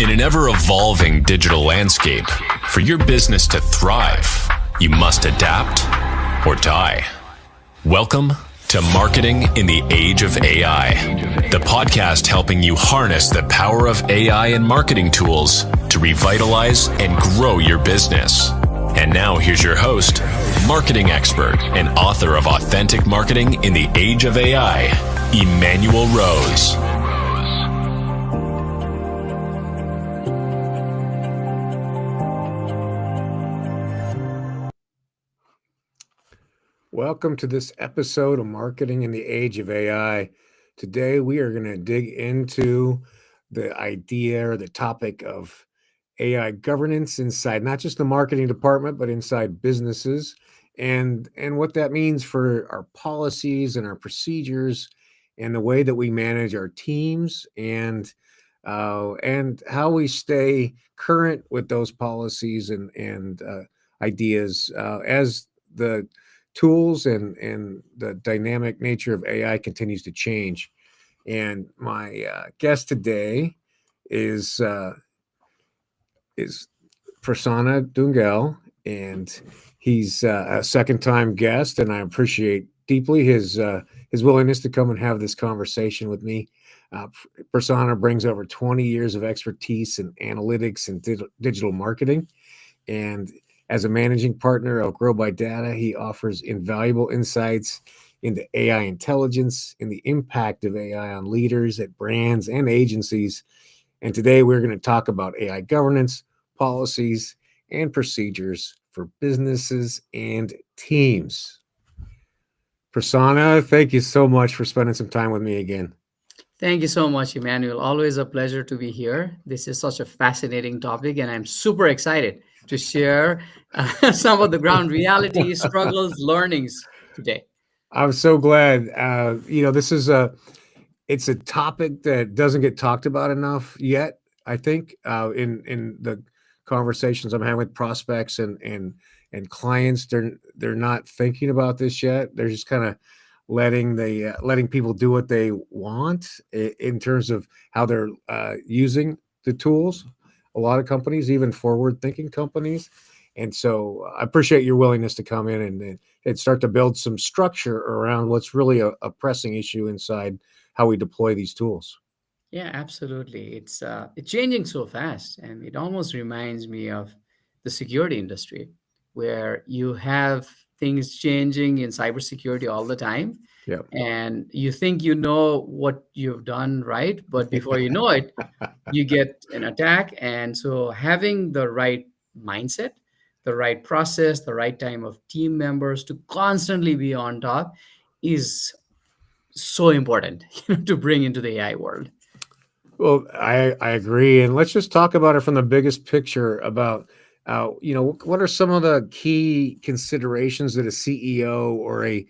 In an ever-evolving digital landscape, for your business to thrive, you must adapt or die. Welcome to Marketing in the Age of AI, the podcast helping you harness the power of AI and marketing tools to revitalize and grow your business. And now here's your host, marketing expert and author of Authentic Marketing in the Age of AI, Emmanuel Rose. Welcome to this episode of Marketing in the Age of AI. Today, we are going to dig into the idea or the topic of AI governance inside not just the marketing department, but inside businesses, and what that means for our policies and our procedures and the way that we manage our teams and how we stay current with those policies and ideas as the tools and the dynamic nature of AI continues to change. And my guest today is Prasanna Dhungel, and he's a second-time guest, and I appreciate deeply his willingness to come and have this conversation with me. Prasanna brings over 20 years of expertise in analytics and digital marketing, and as a managing partner of Grow by Data, he offers invaluable insights into AI intelligence and the impact of AI on leaders at brands and agencies. And today we're going to talk about AI governance, policies, and procedures for businesses and teams. Prasanna, thank you so much for spending some time with me again. Thank you so much, Emmanuel. Always a pleasure to be here. This is such a fascinating topic, and I'm super excited to share some of the ground reality, struggles, learnings today. I'm so glad. This is it's a topic that doesn't get talked about enough yet. I think in the conversations I'm having with prospects and clients, they're not thinking about this yet. They're just kind of letting people do what they want in terms of how they're using the tools. A lot of companies, even forward-thinking companies. And so I appreciate your willingness to come in and start to build some structure around what's really a pressing issue inside how we deploy these tools. Yeah, absolutely. It's changing so fast, and it almost reminds me of the security industry, where you have things changing in cybersecurity all the time. Yeah. And you think you know what you've done right, but before you know it, you get an attack. And so having the right mindset, the right process, the right time of team members to constantly be on top is so important to bring into the AI world. Well, I agree. And let's just talk about it from the biggest picture about, what are some of the key considerations that a CEO or a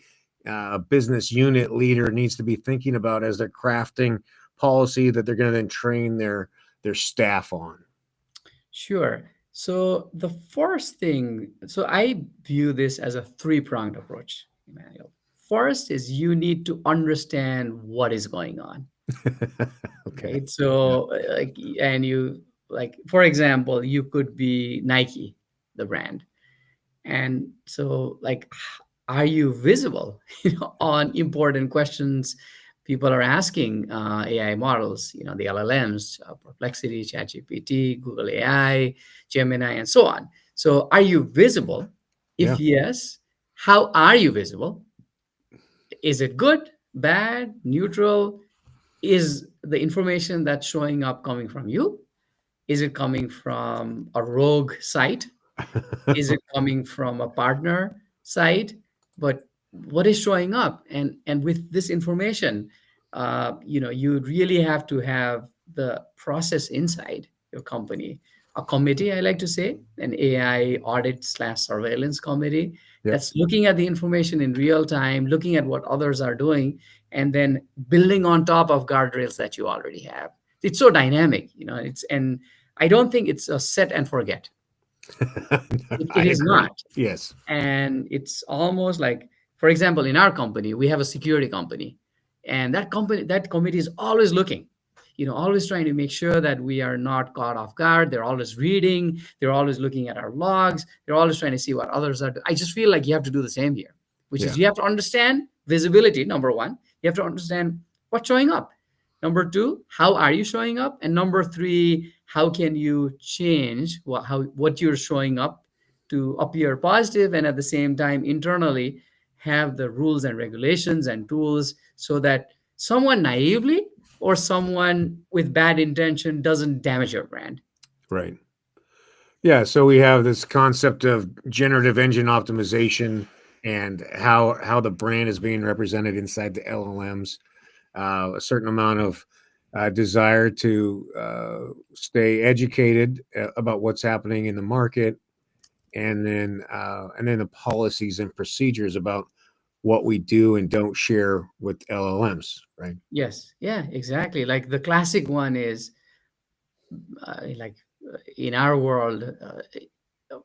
business unit leader needs to be thinking about as they're crafting policy that they're going to then train their staff on? Sure. So the first thing, so I view this as a three-pronged approach, Emmanuel. First is you need to understand what is going on. Okay. Right? So for example, you could be Nike, the brand. And so are you visible on important questions people are asking AI models, the LLMs, Perplexity, ChatGPT, Google AI, Gemini, and so on. So are you visible? If yes, how are you visible? Is it good, bad, neutral? Is the information that's showing up coming from you? Is it coming from a rogue site? Is it coming from a partner site? But what is showing up? And with this information, you really have to have the process inside your company, a committee, I like to say, an AI audit/surveillance committee that's looking at the information in real time, looking at what others are doing, and then building on top of guardrails that you already have. It's so dynamic, and I don't think it's a set and forget. It is not. Yes. And it's almost like, for example, in our company, we have a security company, and that committee is always looking. always trying to make sure that we are not caught off guard. They're always reading. They're always looking at our logs. They're always trying to see what others are doing. I just feel like you have to do the same here, which is Yeah. you have to understand visibility, number one. You have to understand what's showing up. Number two, how are you showing up? And number three, how can you change what you're showing up to appear positive, and at the same time internally have the rules and regulations and tools so that someone naively or someone with bad intention doesn't damage your brand. Right. Yeah. So we have this concept of generative engine optimization and how the brand is being represented inside the LLMs. A certain amount of desire to stay educated about what's happening in the market, and then the policies and procedures about what we do and don't share with LLMs, right? Yes, yeah, exactly. Like the classic one is like in our world,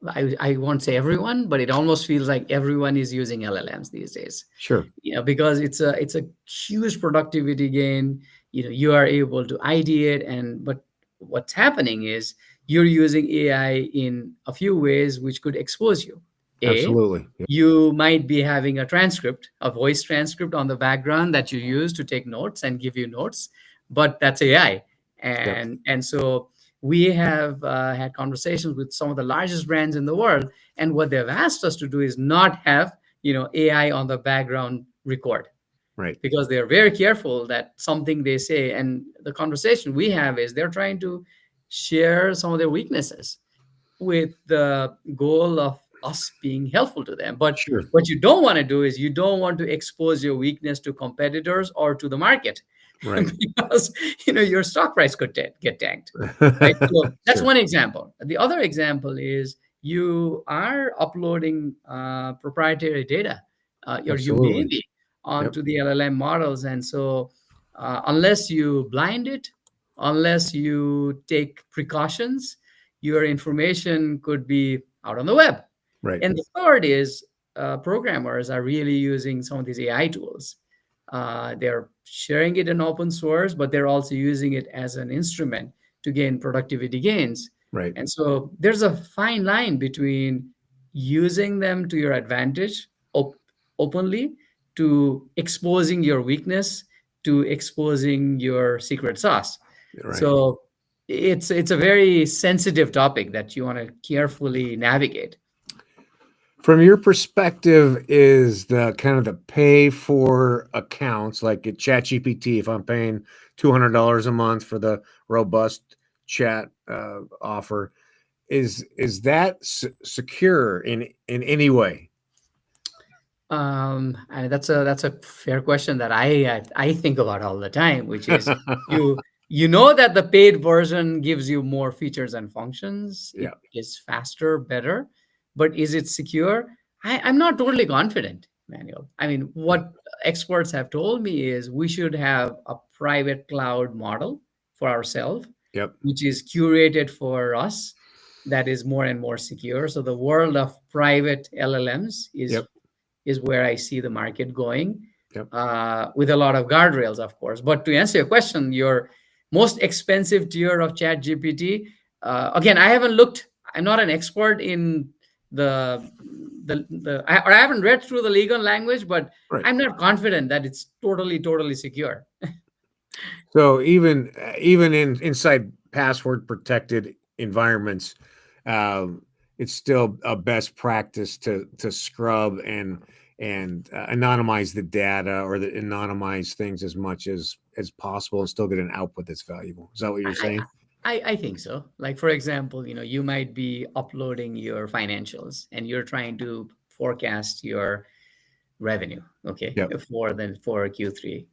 I won't say everyone, but it almost feels like everyone is using LLMs these days. Sure. Because it's a huge productivity gain. You are able to ideate, but what's happening is you're using AI in a few ways which could expose you. Absolutely. Yep. You might be having a voice transcript on the background that you use to take notes and give you notes, but that's AI. And so we have had conversations with some of the largest brands in the world, and what they've asked us to do is not have AI on the background record, Right. because they're very careful that something they say, and the conversation we have is they're trying to share some of their weaknesses with the goal of us being helpful to them. But Sure. what you don't want to do is you don't want to expose your weakness to competitors or to the market, Right. because your stock price could get tanked. Right? So that's Sure. one example. The other example is you are uploading proprietary data, or you may Absolutely. be onto the LLM models, and so unless you blind it, unless you take precautions, your information could be out on the web. Right. And the third is programmers are really using some of these AI tools. They're sharing it in open source, but they're also using it as an instrument to gain productivity gains. Right. And so there's a fine line between using them to your advantage openly, to exposing your weakness, to exposing your secret sauce. Right. So it's a very sensitive topic that you want to carefully navigate. From your perspective, is the kind of the pay for accounts like at ChatGPT, if I'm paying $200 a month for the robust chat offer, is that secure in any way? And that's a fair question that I think about all the time, which is you know that the paid version gives you more features and functions. Yeah. It is faster, better, but is it secure? I'm not totally confident, Manuel. I mean, what experts have told me is we should have a private cloud model for ourselves, Yep. which is curated for us, that is more and more secure. So the world of private LLMs is where I see the market going, with a lot of guardrails, of course. But to answer your question, your most expensive tier of ChatGPT, again, I haven't looked. I'm not an expert in I haven't read through the legal language, but I'm not confident that it's totally secure. So even inside password protected environments, it's still a best practice to scrub and anonymize the data, or anonymize things as much as possible, and still get an output that's valuable. Is that what you're saying? I think so. Like, for example, you might be uploading your financials and you're trying to forecast your revenue, okay, for Q3.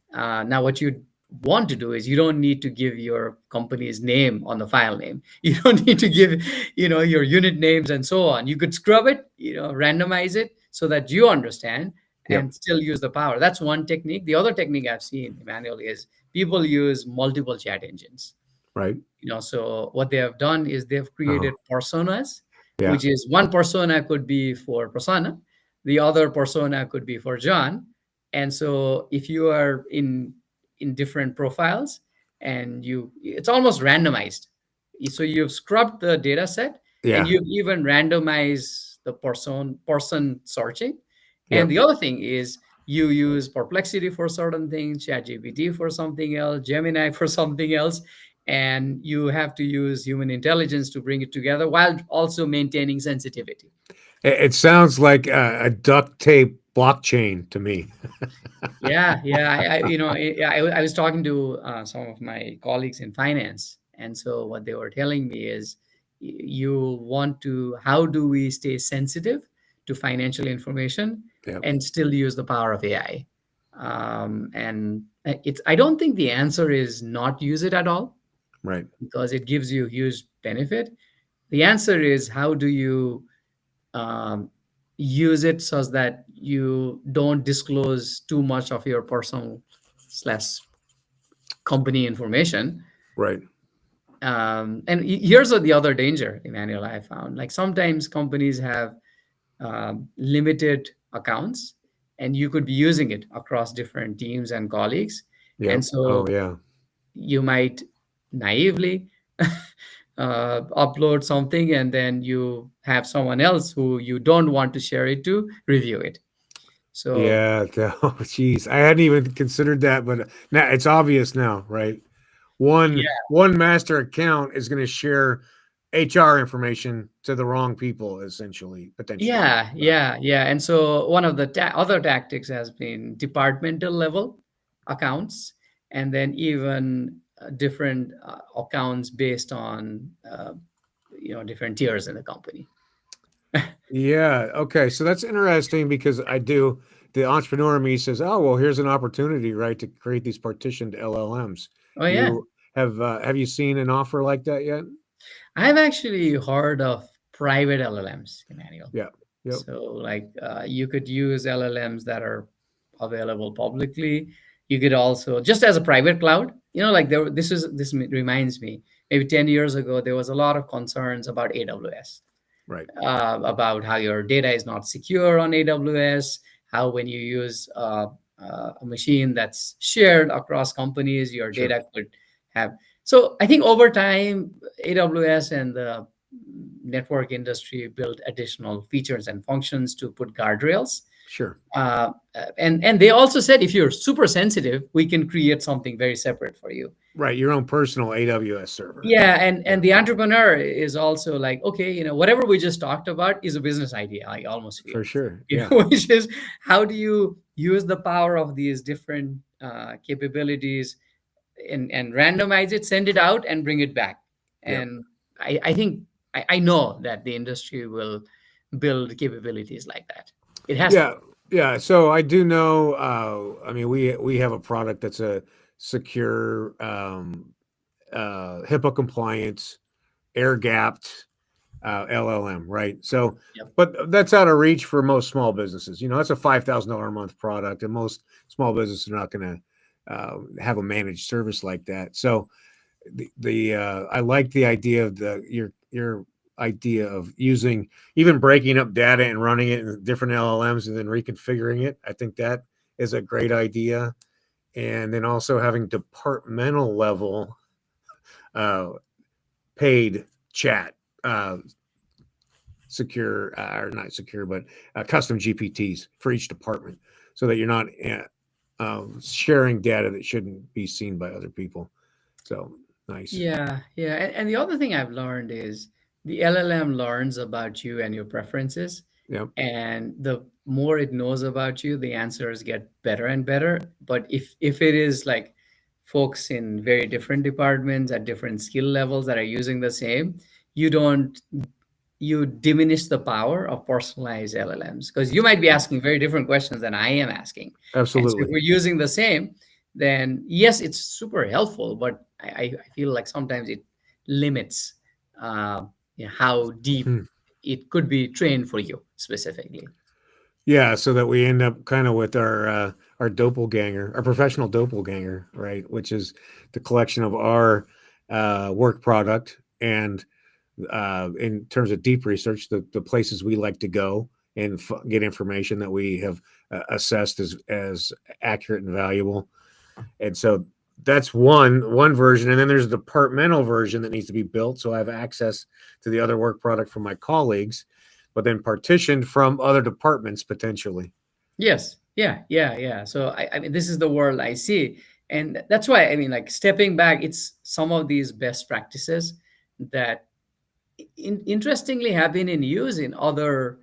Now, what you want to do is you don't need to give your company's name on the file name. You don't need to give, your unit names and so on. You could scrub it, randomize it so that you understand and still use the power. That's one technique. The other technique I've seen, Emmanuel, is people use multiple chat engines. Right. So what they have done is they've created personas, which is one persona could be for Prasanna, the other persona could be for John. And so if you are in different profiles and it's almost randomized. So you've scrubbed the data set, and Yeah. you've even randomized the person searching. And Yep. the other thing is you use Perplexity for certain things, ChatGPT for something else, Gemini for something else, and you have to use human intelligence to bring it together while also maintaining sensitivity. It sounds like a duct tape blockchain to me. Yeah. I was talking to some of my colleagues in finance, and so what they were telling me is, how do we stay sensitive to financial information Yep. and still use the power of AI? And I don't think the answer is not use it at all, Right. because it gives you huge benefit. The answer is, how do you um, use it so that you don't disclose too much of your personal slash company information. Right. And here's the other danger, Emmanuel, I found. Like, sometimes companies have limited accounts, and you could be using it across different teams and colleagues. Yep. And so Oh yeah. you might naively upload something, and then you have someone else who you don't want to share it to review it. So Yeah. Oh, geez. I hadn't even considered that, but now it's obvious now, right? One master account is going to share HR information to the wrong people, essentially, potentially. yeah. And so one of the other tactics has been departmental level accounts, and then even different accounts based on different tiers in the company. Yeah. Okay. So that's interesting because the entrepreneur in me says, oh, well, here's an opportunity, right, to create these partitioned LLMs. Oh yeah, Have you seen an offer like that yet? I've actually heard of private LLMs, Emmanuel. Yeah. Yep. So, like, you could use LLMs that are available publicly. You could also, just as a private cloud, like, this reminds me, maybe 10 years ago, there was a lot of concerns about AWS, Right. about how your data is not secure on AWS, how when you use a machine that's shared across companies, your Sure. data could have. So I think over time, AWS and the network industry built additional features and functions to put guardrails. Sure. And they also said, if you're super sensitive, we can create something very separate for you. Right. Your own personal AWS server. Yeah, and the entrepreneur is also like, okay, whatever we just talked about is a business idea. I almost feel, For sure. Yeah. which is, how do you use the power of these different capabilities and randomize it, send it out, and bring it back. Yep. And I think I know that the industry will build capabilities like that. It has to. Yeah. Yeah. So I do know. I mean, we have a product that's a secure, HIPAA compliant, air gapped LLM, right? So, Yep. but that's out of reach for most small businesses. That's a $5,000 a month product, and most small businesses are not going to have a managed service like that. So, I like the idea of your idea of even breaking up data and running it in different LLMs and then reconfiguring it. I think that is a great idea. And then also having departmental level paid chat, secure, or not secure, but custom GPTs for each department, so that you're not sharing data that shouldn't be seen by other people. So nice. Yeah. And the other thing I've learned is the LLM learns about you and your preferences. Yep. And the more it knows about you, the answers get better and better. But if it is like folks in very different departments at different skill levels that are using the same, you diminish the power of personalized LLMs, because you might be asking very different questions than I am asking. And so if Absolutely. we're using the same, then yes, it's super helpful, but I feel like sometimes it limits how deep it could be trained for you specifically. Yeah, so that we end up kind of with our doppelganger, our professional doppelganger, right? Which is the collection of our work product, and in terms of deep research, the places we like to go and get information that we have assessed as accurate and valuable. And so that's one version, and then there's a departmental version that needs to be built, so I have access to the other work product from my colleagues, but then partitioned from other departments potentially. Yes. Yeah. So I mean, this is the world I see. And that's why, I mean, like stepping back, it's some of these best practices that interestingly have been in use in other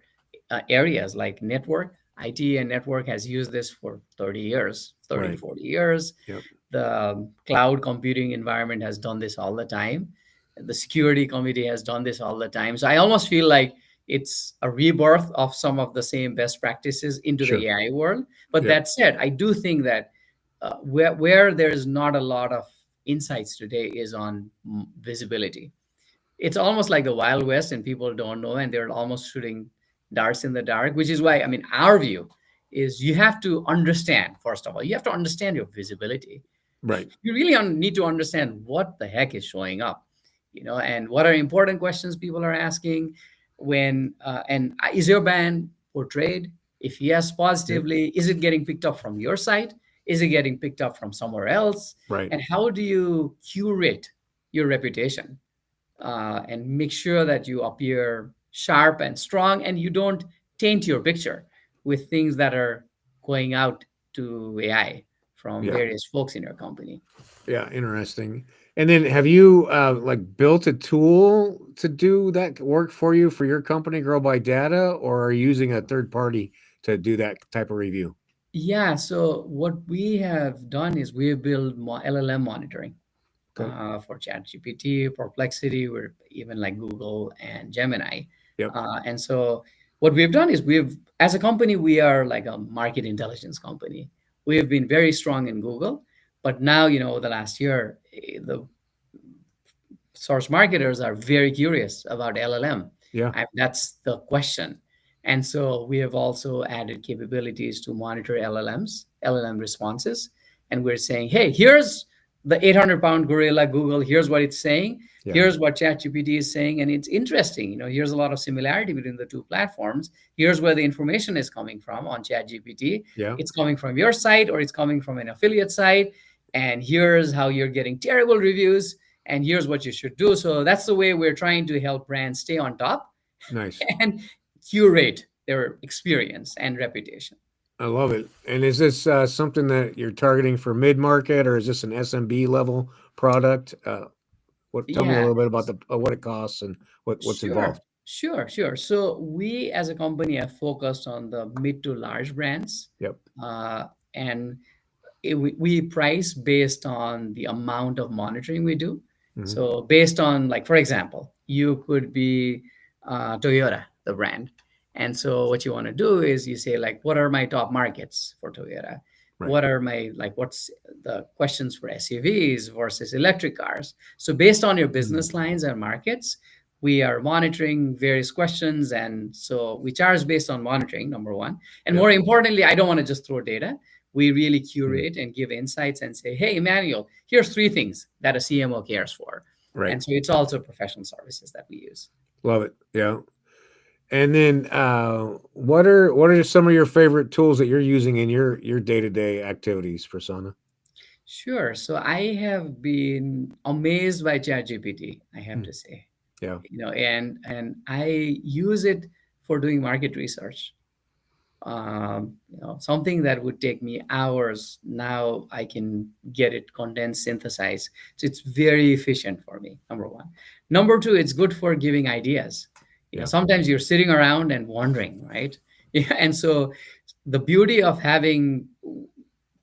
areas like network. IT and network has used this for 30 years, 30 to Right. 40 years. Yep. The cloud computing environment has done this all the time. The security committee has done this all the time. So I almost feel like it's a rebirth of some of the same best practices into Sure. the AI world. But Yep. that said, I do think that where there's not a lot of insights today is on visibility. It's almost like the Wild West and people don't know and they're almost shooting darts in the dark, which is why, I mean, our view is you have to understand, first of all, you have to understand your visibility. Right. You really need to understand what the heck is showing up, and what are important questions people are asking when, and is your brand portrayed? If yes, Yep. positively, is it getting picked up from your site? Is it getting picked up from somewhere else? Right. And how do you curate your reputation? And make sure that you appear sharp and strong and you don't taint your picture with things that are going out to AI from Yeah. various folks in your company. Yeah. Interesting. And then have you like built a tool to do that work for you for your company, Grow by Data, or are you using a third party to do that type of review? Yeah, so what we have done is we have built LLM monitoring Okay. for ChatGPT, Perplexity, or even like Google and Gemini. Yep. And so what we've done is as a company, we are like a market intelligence company. We have been very strong in Google, but now, the last year, the source marketers are very curious about LLM. Yeah. That's the question. And so we have also added capabilities to monitor LLM responses. And we're saying, hey, here's the 800-pound gorilla Google. Here's what it's saying. Yeah. Here's what ChatGPT is saying. And it's interesting. Here's a lot of similarity between the two platforms. Here's where the information is coming from on ChatGPT. Yeah. It's coming from your site or it's coming from an affiliate site. And here's how you're getting terrible reviews. And here's what you should do. So that's the way we're trying to help brands stay on top Nice. and curate their experience and reputation. I love it. And is this something that you're targeting for mid market, or is this an SMB level product? Tell me a Yeah, little bit about what it costs and what's sure, involved. sure. So we as a company have focused on the mid to large brands, Yep. and we price based on the amount of monitoring we do. Mhm. So based on, like, for example, you could be Toyota, the brand. And so what you want to do is you say, like, what are my top markets for Toyota? Right. What are what's the questions for SUVs versus electric cars? So based on your business lines and markets, we are monitoring various questions. And so we charge based on monitoring, number one. And Yep. more importantly, I don't want to just throw data. We really curate and give insights and say, hey, Emmanuel, here's 3 things that a CMO cares for. Right. And so it's also professional services that we use. Love it. Yeah. And then what are some of your favorite tools that you're using in your day-to-day activities, Prasanna? Sure. So I have been amazed by ChatGPT, I have to say. Yeah. And I use it for doing market research. Something that would take me hours, now I can get it condensed, synthesized. So it's very efficient for me, number one. Number two, it's good for giving ideas. Yeah. Sometimes you're sitting around and wondering, right? Yeah, and so the beauty of having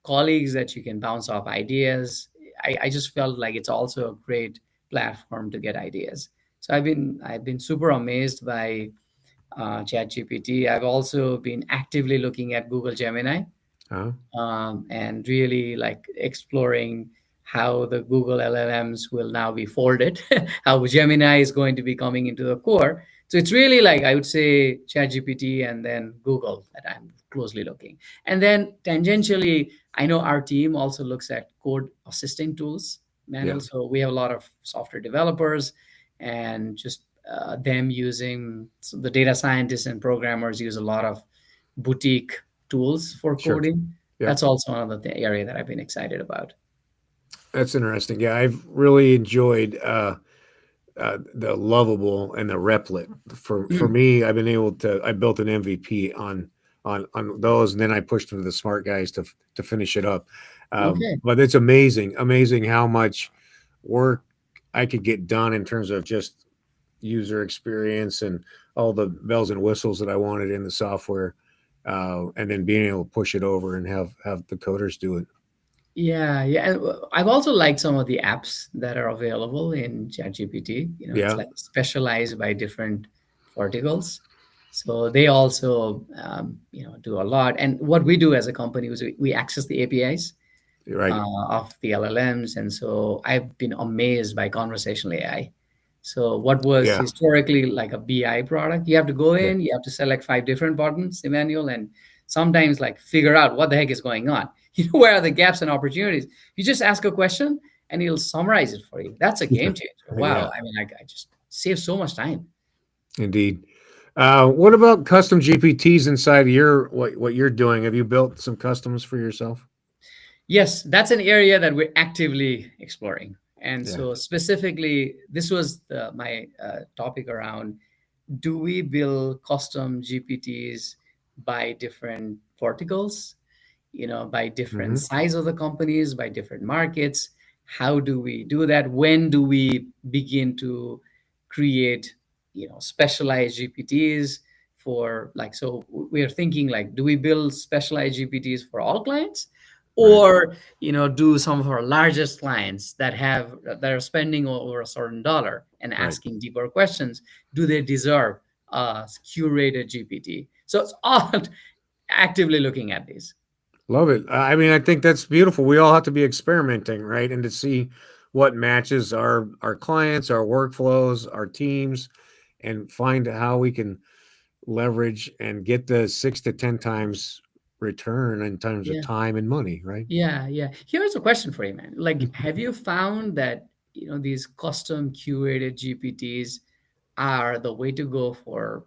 colleagues that you can bounce off ideas, I just felt like it's also a great platform to get ideas. So I've been super amazed by ChatGPT. I've also been actively looking at Google Gemini, Uh-huh. and really like exploring how the Google LLMs will now be folded, how Gemini is going to be coming into the core. So it's really like, I would say, ChatGPT and then Google that I'm closely looking. And then tangentially, I know our team also looks at code assisting tools, Manuel. Yeah. So we have a lot of software developers and just them using, so the data scientists and programmers use a lot of boutique tools for Sure. coding. Yeah. That's also another area that I've been excited about. That's interesting. Yeah, I've really enjoyed the lovable and the replit. For Mm, me, I've been able to. I built an MVP on those, and then I pushed them to the smart guys to finish it up. okay. But it's amazing how much work I could get done in terms of just user experience and all the bells and whistles that I wanted in the software, and then being able to push it over and have the coders do it. Yeah, yeah. And, I've also liked some of the apps that are available in ChatGPT. It's Yeah, like specialized by different verticals. So they also, do a lot. And what we do as a company is we access the APIs right. of the LLMs. And so I've been amazed by conversational AI. So what was Yeah, historically like a BI product, you have to go yeah, in, you have to select 5 different buttons, Emmanuel, and sometimes like figure out what the heck is going on. Where are the gaps and opportunities? You just ask a question and he'll summarize it for you. That's a game changer. yeah. Wow. I mean, I just save so much time. Indeed. What about custom GPTs inside your what you're doing? Have you built some customs for yourself? Yes, that's an area that we're actively exploring. And Yeah. so, specifically, this was my topic around, do we build custom GPTs by different verticals, by different Hmm. size of the companies, by different markets? How do we do that? When do we begin to create, specialized GPTs for, like, so we are thinking, like, do we build specialized GPTs for all clients? Right. Or, do some of our largest clients that are spending over a certain dollar and Right. asking deeper questions, do they deserve a curated GPT? So it's all actively looking at these. Love it. I mean, I think that's beautiful. We all have to be experimenting, right? And to see what matches our clients, our workflows, our teams, and find how we can leverage and get the 6 to 10 times return in terms of Yeah. time and money, right? Yeah, yeah. Here's a question for you, man. Like, have you found that, these custom curated GPTs are the way to go for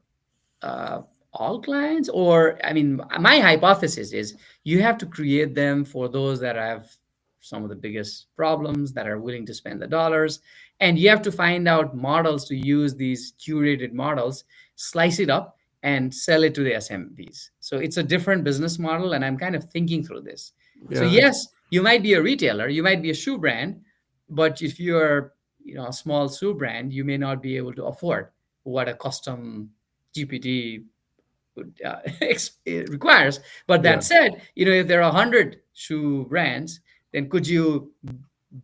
uh, all clients? Or, I mean, my hypothesis is you have to create them for those that have some of the biggest problems, that are willing to spend the dollars, and you have to find out models to use, these curated models, slice it up and sell it to the SMBs. So it's a different business model, and I'm kind of thinking through this. So Yeah. yes, you might be a retailer, you might be a shoe brand, but if you're, a small shoe brand, you may not be able to afford what a custom GPT it requires. But Yeah. that said, if there are 100 shoe brands, then could you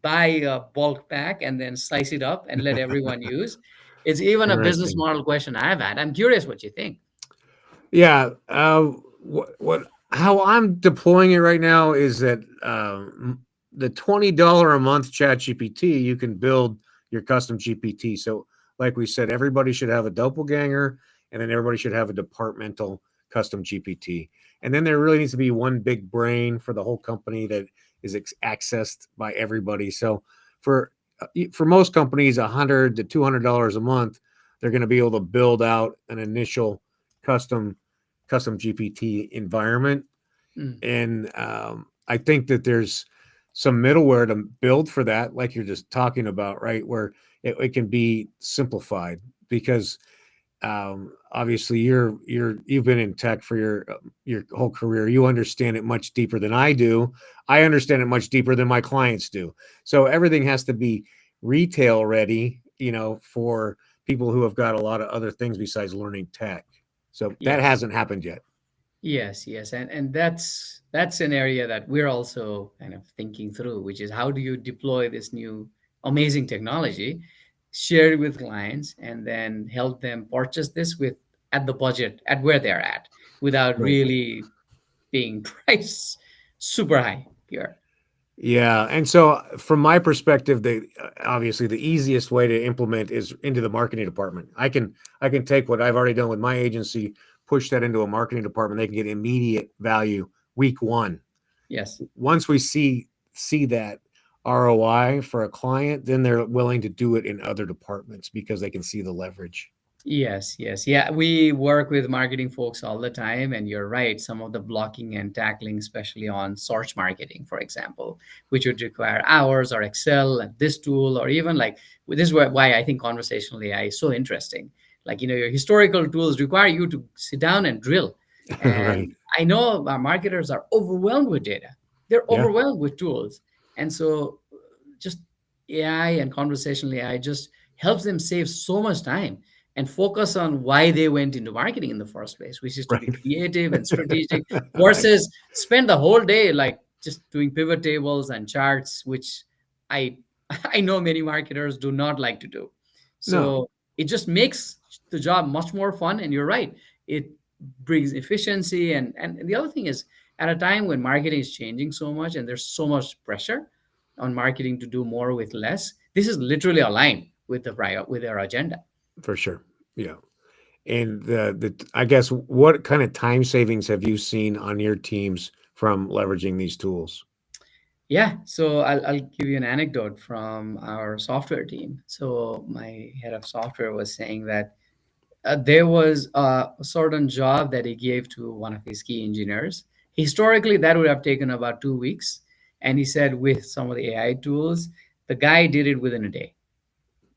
buy a bulk pack and then slice it up and let everyone use? It's even a business Interesting. model question I've had. I'm curious what you think. Yeah. How I'm deploying it right now is that the $20 a month chat GPT, you can build your custom GPT. So, like we said, everybody should have a doppelganger, and then everybody should have a departmental custom GPT. And then there really needs to be one big brain for the whole company that is accessed by everybody. So, for for most companies, $100 to $200 a month, they're going to be able to build out an initial custom GPT environment. Mm, And I think that there's some middleware to build for that, like you're just talking about, right? Where it can be simplified because obviously you've been in tech for your whole career. You understand it much deeper than I do. I understand it much deeper than my clients do. So everything has to be retail ready, for people who have got a lot of other things besides learning tech. So that yes. hasn't happened yet. Yes, yes, and that's an area that we're also kind of thinking through, which is how do you deploy this new amazing technology, share it with clients, and then help them purchase this with at the budget at where they're at, without Right. really being priced super high here. Yeah, and so from my perspective, obviously the easiest way to implement is into the marketing department. I can take what I've already done with my agency, push that into a marketing department. They can get immediate value week one. Yes. Once we see that ROI for a client, then they're willing to do it in other departments because they can see the leverage. Yes, yes. Yeah, we work with marketing folks all the time, and you're right. Some of the blocking and tackling, especially on search marketing, for example, which would require hours or Excel and this tool, or even like this is why I think conversational AI is so interesting. Like, your historical tools require you to sit down and drill. Right. And I know our marketers are overwhelmed with data, they're Yeah. overwhelmed with tools. And so just AI and conversational AI just helps them save so much time and focus on why they went into marketing in the first place, which is to be Right. creative and strategic Right. versus spend the whole day like just doing pivot tables and charts, which I I know many marketers do not like to do. No, So it just makes the job much more fun. And you're right, it brings efficiency. And the other thing is, at a time when marketing is changing so much and there's so much pressure on marketing to do more with less, this is literally aligned with with our agenda. for sure. Yeah. And I guess what kind of time savings have you seen on your teams from leveraging these tools? Yeah, so I'll give you an anecdote from our software team. So my head of software was saying that there was a certain job that he gave to one of his key engineers. Historically, that would have taken about 2 weeks. And he said with some of the AI tools, the guy did it within a day.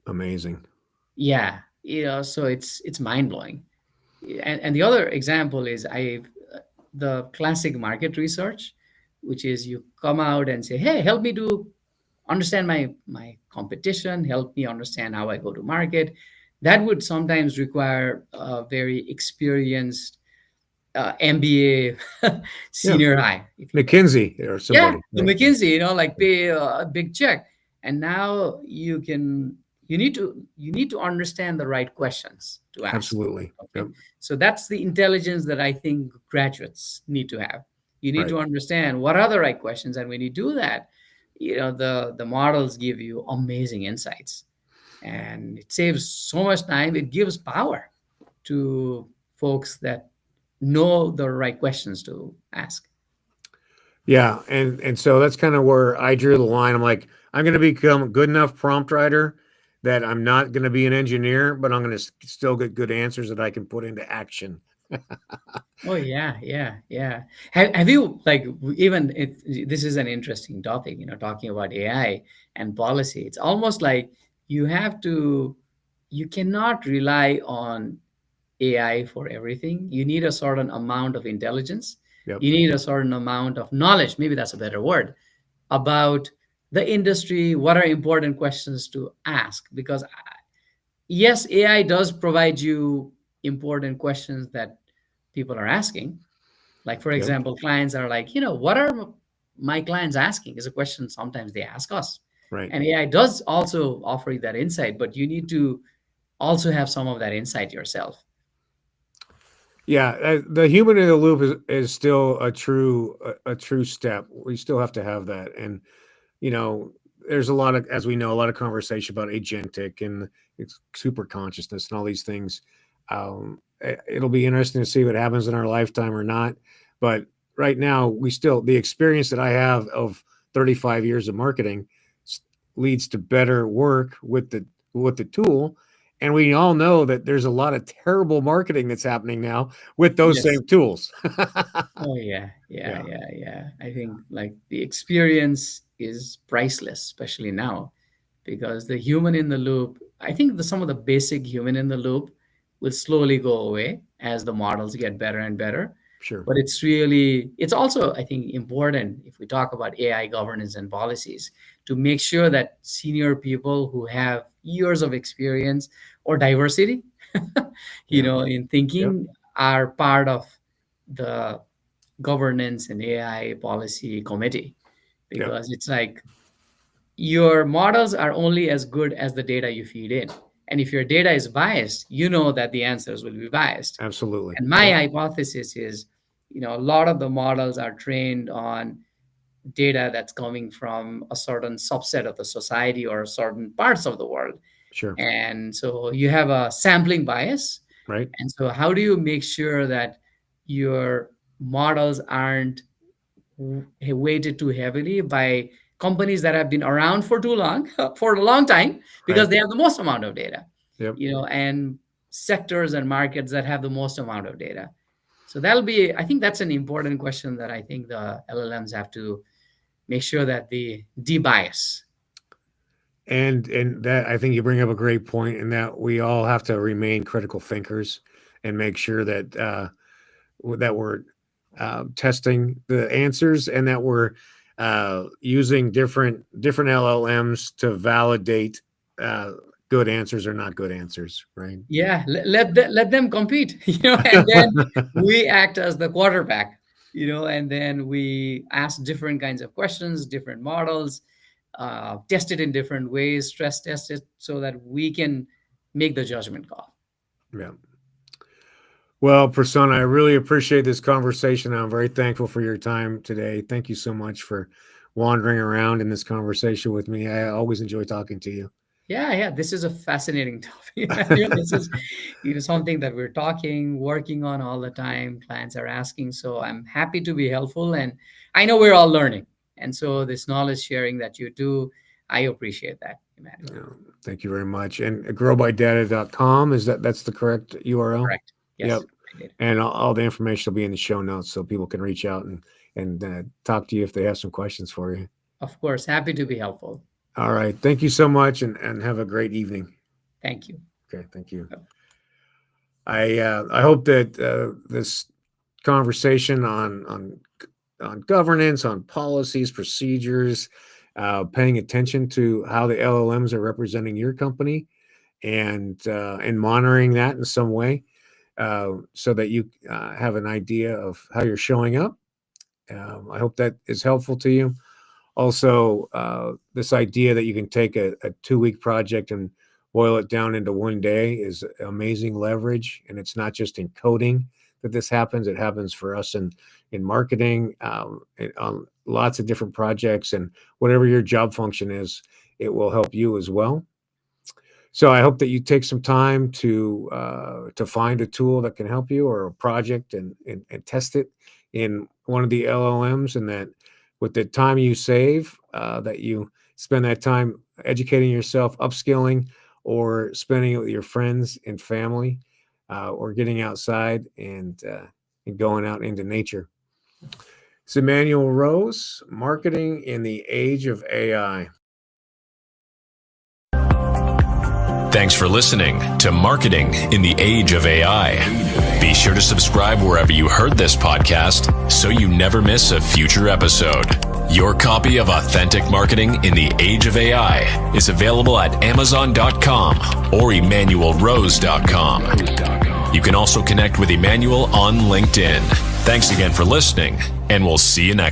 Amazing. Yeah, so it's mind blowing. And the other example is the classic market research, which is you come out and say, hey, help me to understand my competition, help me understand how I go to market. That would sometimes require a very experienced MBA Yeah. senior high, if you will. McKinsey or Yeah, somebody. the Right. McKinsey, like pay a big check, and now you need to understand the right questions to ask. Absolutely. Okay, Yep. so that's the intelligence that I think graduates need to have. You need Right. to understand what are the right questions, and when you do that, the models give you amazing insights, and it saves so much time. It gives power to folks that know the right questions to ask. Yeah. And so that's kind of where I drew the line. I'm like, I'm going to become a good enough prompt writer that I'm not going to be an engineer, but I'm going to still get good answers that I can put into action. Oh yeah, yeah, yeah. Have you like even this is an interesting topic, talking about AI and policy. It's almost like you have to, you cannot rely on AI for everything. You need a certain amount of intelligence. Yep. You need a certain amount of knowledge. Maybe that's a better word about the industry. What are important questions to ask? Because yes, AI does provide you important questions that people are asking, like, for Yep. example, clients are like, what are my clients asking is a question sometimes they ask us. Right. And AI does also offer you that insight, but you need to also have some of that insight yourself. Yeah, the human in the loop is still a true step. We still have to have that, and you know, there's a lot of, as we know, a lot of conversation about agentic and it's super consciousness and all these things. It'll be interesting to see what happens in our lifetime or not. But right now, the experience that I have of 35 years of marketing leads to better work with the tool. And we all know that there's a lot of terrible marketing that's happening now with those Yes. same tools. Oh yeah, yeah, Yeah, yeah, yeah. I think like the experience is priceless, especially now, because the human in the loop, I think some of the basic human in the loop will slowly go away as the models get better and better. sure. But it's also, I think, important if we talk about AI governance and policies to make sure that senior people who have years of experience or diversity, Yeah, in yep, thinking are part of the governance and AI policy committee, yep, because it's like your models are only as good as the data you feed in. And if your data is biased, you know that the answers will be biased. absolutely. And my Yep, hypothesis is, a lot of the models are trained on data that's coming from a certain subset of the society or certain parts of the world. sure. And so you have a sampling bias. Right. And so, how do you make sure that your models aren't weighted too heavily by companies that have been around for too long, for a long time, because Right. they have the most amount of data, Yep. and sectors and markets that have the most amount of data? So I think that's an important question that I think the LLMs have to make sure that they debias. And that, I think you bring up a great point, in that we all have to remain critical thinkers and make sure that that we're testing the answers, and that we're using different LLMs to validate good answers or not good answers, right? Yeah, let them compete, and then we act as the quarterback, and then we ask different kinds of questions, different models, test it in different ways, stress test it so that we can make the judgment call. Yeah. Well, Prasanna, I really appreciate this conversation. I'm very thankful for your time today. Thank you so much for wandering around in this conversation with me. I always enjoy talking to you. Yeah, this is a fascinating topic. This is something that we're working on all the time. Clients are asking, so I'm happy to be helpful, and I know we're all learning. And so this knowledge sharing that you do, I appreciate that, Emmanuel. Yeah, thank you very much. And growbydata.com, that's the correct URL? Correct. Yes. Yep. And all the information will be in the show notes, so people can reach out and talk to you if they have some questions for you. Of course, happy to be helpful. All right. Thank you so much, and have a great evening. Thank you. Okay. Thank you. I hope that this conversation on governance, on policies, procedures, paying attention to how the LLMs are representing your company, and monitoring that in some way, so that you have an idea of how you're showing up. I hope that is helpful to you. Also, this idea that you can take a 2-week project and boil it down into 1 day is amazing leverage. And it's not just in coding that this happens. It happens for us in marketing, on lots of different projects, and whatever your job function is, it will help you as well. So I hope that you take some time to find a tool that can help you, or a project, and test it in one of the LLMs, and that with the time you save, that you spend that time educating yourself, upskilling, or spending it with your friends and family, or getting outside and going out into nature. It's Emmanuel Rose, Marketing in the Age of AI. Thanks for listening to Marketing in the Age of AI. Be sure to subscribe wherever you heard this podcast so you never miss a future episode. Your copy of Authentic Marketing in the Age of AI is available at Amazon.com or EmmanuelRose.com. You can also connect with Emmanuel on LinkedIn. Thanks again for listening, and we'll see you next time.